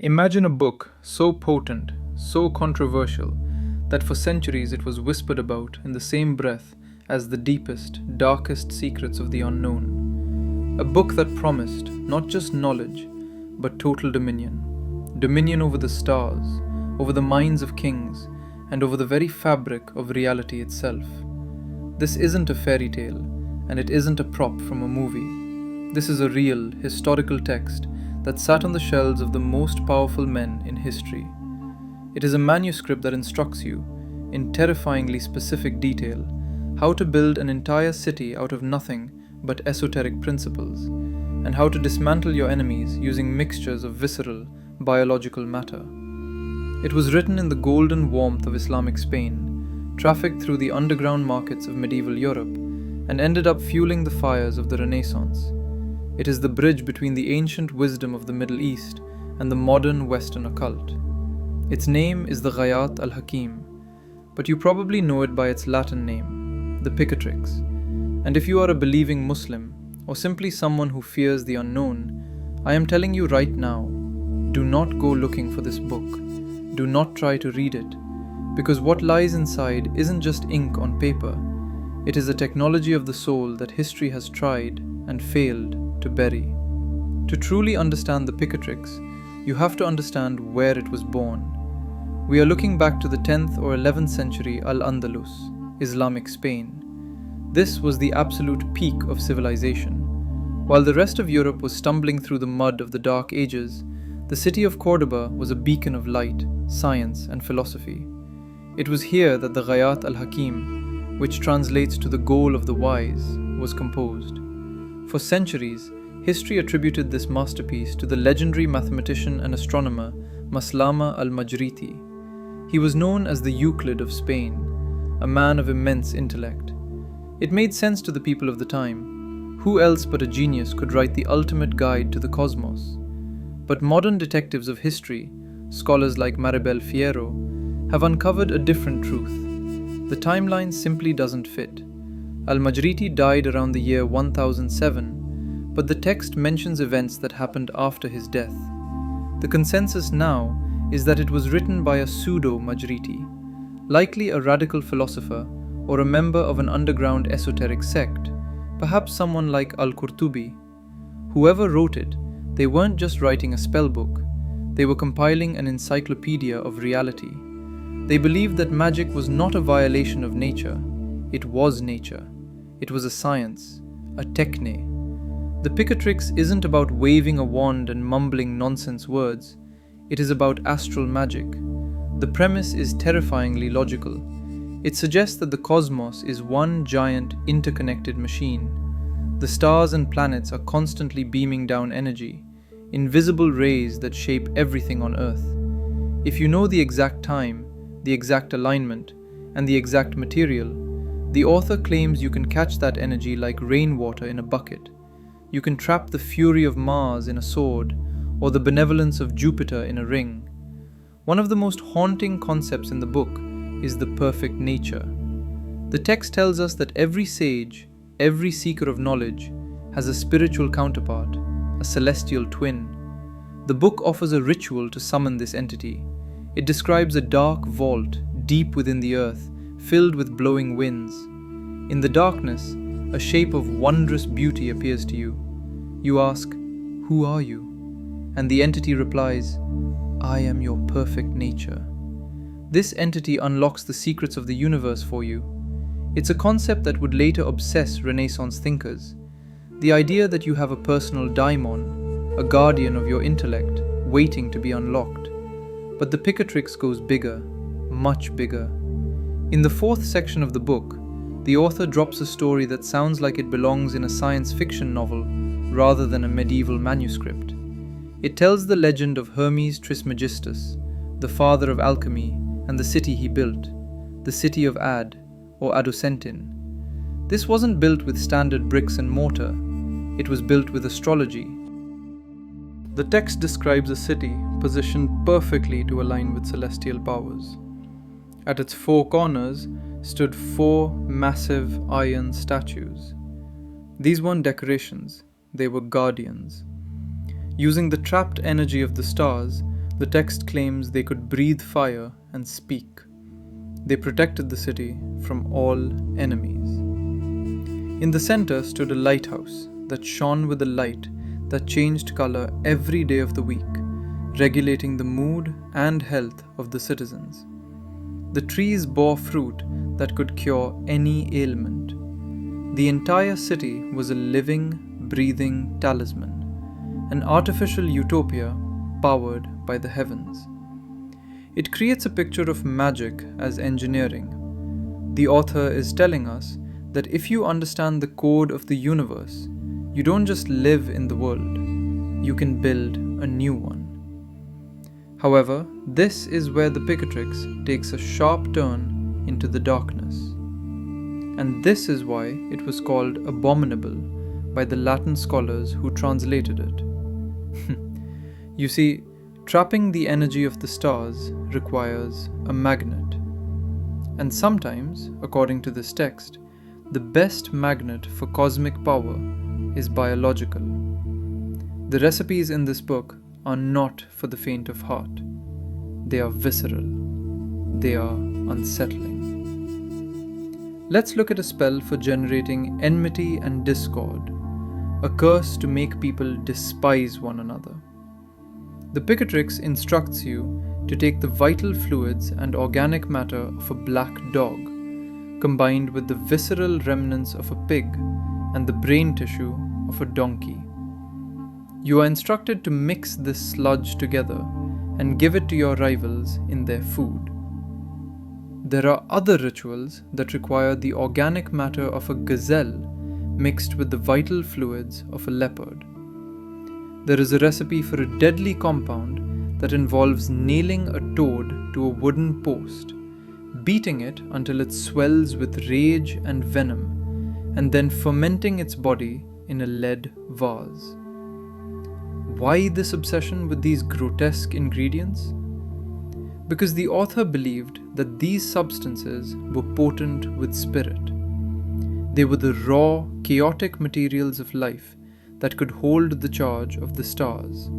Imagine a book so potent, so controversial, that for centuries it was whispered about in the same breath as the deepest, darkest secrets of the unknown. A book that promised not just knowledge, but total dominion. Dominion over the stars, over the minds of kings, and over the very fabric of reality itself. This isn't a fairy tale, and it isn't a prop from a movie. This is a real, historical text that sat on the shelves of the most powerful men in history. It is a manuscript that instructs you, in terrifyingly specific detail, how to build an entire city out of nothing but esoteric principles, and how to dismantle your enemies using mixtures of visceral, biological matter. It was written in the golden warmth of Islamic Spain, trafficked through the underground markets of medieval Europe, and ended up fueling the fires of the Renaissance. It is the bridge between the ancient wisdom of the Middle East and the modern Western occult. Its name is the Ghayat al-Hakim, but you probably know it by its Latin name, the Picatrix. And if you are a believing Muslim, or simply someone who fears the unknown, I am telling you right now, do not go looking for this book. Do not try to read it, because what lies inside isn't just ink on paper. It is a technology of the soul that history has tried and failed to bury. To truly understand the Picatrix, you have to understand where it was born. We are looking back to the 10th or 11th century Al-Andalus, Islamic Spain. This was the absolute peak of civilization. While the rest of Europe was stumbling through the mud of the Dark Ages, the city of Cordoba was a beacon of light, science, and philosophy. It was here that the Ghayat al-Hakim, which translates to the goal of the wise, was composed. For centuries, history attributed this masterpiece to the legendary mathematician and astronomer Maslama al-Majriti. He was known as the Euclid of Spain, a man of immense intellect. It made sense to the people of the time. Who else but a genius could write the ultimate guide to the cosmos? But modern detectives of history, scholars like Maribel Fierro, have uncovered a different truth. The timeline simply doesn't fit. Al-Majriti died around the year 1007, but the text mentions events that happened after his death. The consensus now is that it was written by a pseudo-Majriti, likely a radical philosopher or a member of an underground esoteric sect, perhaps someone like Al-Qurtubi. Whoever wrote it, they weren't just writing a spellbook, they were compiling an encyclopedia of reality. They believed that magic was not a violation of nature, it was nature. It was a science, a techne. The Picatrix isn't about waving a wand and mumbling nonsense words. It is about astral magic. The premise is terrifyingly logical. It suggests that the cosmos is one giant interconnected machine. The stars and planets are constantly beaming down energy, invisible rays that shape everything on Earth. If you know the exact time, the exact alignment, and the exact material, the author claims you can catch that energy like rainwater in a bucket. You can trap the fury of Mars in a sword, or the benevolence of Jupiter in a ring. One of the most haunting concepts in the book is the perfect nature. The text tells us that every sage, every seeker of knowledge, has a spiritual counterpart, a celestial twin. The book offers a ritual to summon this entity. It describes a dark vault deep within the earth, filled with blowing winds. In the darkness, a shape of wondrous beauty appears to you. You ask, "Who are you?" And the entity replies, "I am your perfect nature." This entity unlocks the secrets of the universe for you. It's a concept that would later obsess Renaissance thinkers. The idea that you have a personal daimon, a guardian of your intellect, waiting to be unlocked. But the Picatrix goes bigger, much bigger. In the 4th section of the book, the author drops a story that sounds like it belongs in a science fiction novel rather than a medieval manuscript. It tells the legend of Hermes Trismegistus, the father of alchemy, and the city he built, the City of Adocentyn. This wasn't built with standard bricks and mortar, it was built with astrology. The text describes a city positioned perfectly to align with celestial powers. At its 4 corners stood 4 massive iron statues. These weren't decorations, they were guardians. Using the trapped energy of the stars, The text claims they could breathe fire and speak. They protected the city from all enemies. In the center stood a lighthouse that shone with a light that changed color every day of the week, regulating the mood and health of the citizens. The trees bore fruit that could cure any ailment. The entire city was a living, breathing talisman, an artificial utopia powered by the heavens. It creates a picture of magic as engineering. The author is telling us that if you understand the code of the universe, you don't just live in the world, you can build a new one. However, this is where the Picatrix takes a sharp turn into the darkness. And this is why it was called abominable by the Latin scholars who translated it. You see, trapping the energy of the stars requires a magnet. And sometimes, according to this text, the best magnet for cosmic power is biological. The recipes in this book are not for the faint of heart. They are visceral. They are unsettling. Let's look at a spell for generating enmity and discord, a curse to make people despise one another. The Picatrix instructs you to take the vital fluids and organic matter of a black dog, combined with the visceral remnants of a pig and the brain tissue of a donkey. You are instructed to mix this sludge together and give it to your rivals in their food. There are other rituals that require the organic matter of a gazelle mixed with the vital fluids of a leopard. There is a recipe for a deadly compound that involves nailing a toad to a wooden post, beating it until it swells with rage and venom, and then fermenting its body in a lead vase. Why this obsession with these grotesque ingredients? Because the author believed that these substances were potent with spirit. They were the raw, chaotic materials of life that could hold the charge of the stars.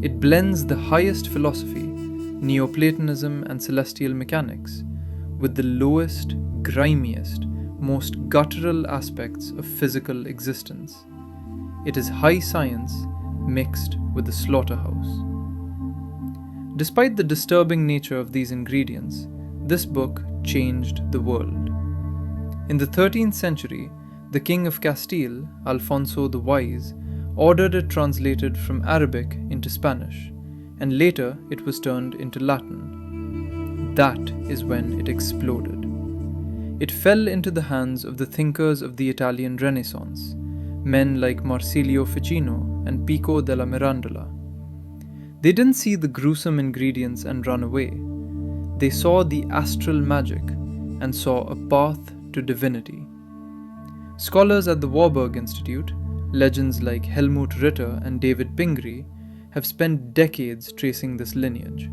It blends the highest philosophy, Neoplatonism and celestial mechanics, with the lowest, grimiest, most guttural aspects of physical existence. It is high science mixed with the slaughterhouse. Despite the disturbing nature of these ingredients, this book changed the world. In the 13th century, the King of Castile, Alfonso the Wise, ordered it translated from Arabic into Spanish, and later it was turned into Latin. That is when it exploded. It fell into the hands of the thinkers of the Italian Renaissance, men like Marsilio Ficino and Pico della Mirandola. They didn't see the gruesome ingredients and run away. They saw the astral magic and saw a path to divinity. Scholars at the Warburg Institute, legends like Helmut Ritter and David Pingree, have spent decades tracing this lineage.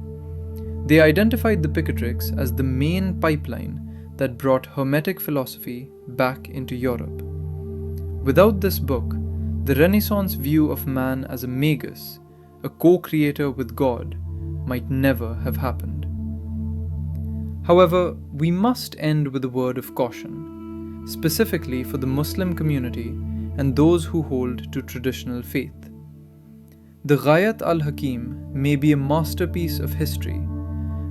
They identified the Picatrix as the main pipeline that brought Hermetic philosophy back into Europe. Without this book, the Renaissance view of man as a magus, a co-creator with God, might never have happened. However, we must end with a word of caution, specifically for the Muslim community and those who hold to traditional faith. The Ghayat al-Hakim may be a masterpiece of history,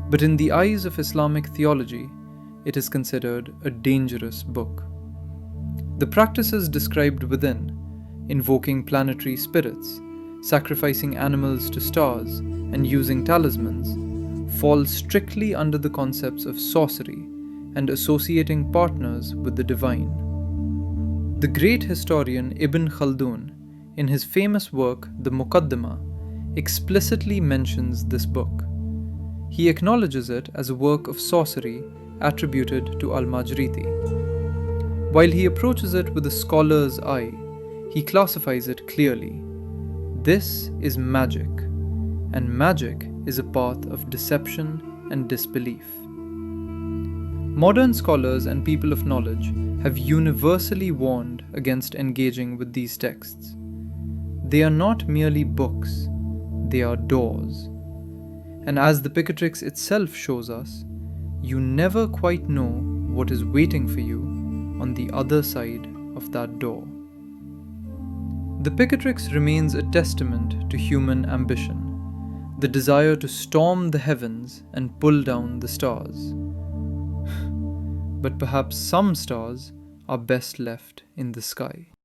but in the eyes of Islamic theology, it is considered a dangerous book. The practices described within, invoking planetary spirits, sacrificing animals to stars, and using talismans, fall strictly under the concepts of sorcery and associating partners with the divine. The great historian Ibn Khaldun, in his famous work The Muqaddimah, explicitly mentions this book. He acknowledges it as a work of sorcery attributed to Al-Majriti. While he approaches it with a scholar's eye, he classifies it clearly. This is magic, and magic is a path of deception and disbelief. Modern scholars and people of knowledge have universally warned against engaging with these texts. They are not merely books, they are doors. And as the Picatrix itself shows us, you never quite know what is waiting for you on the other side of that door. The Picatrix remains a testament to human ambition, the desire to storm the heavens and pull down the stars. But perhaps some stars are best left in the sky.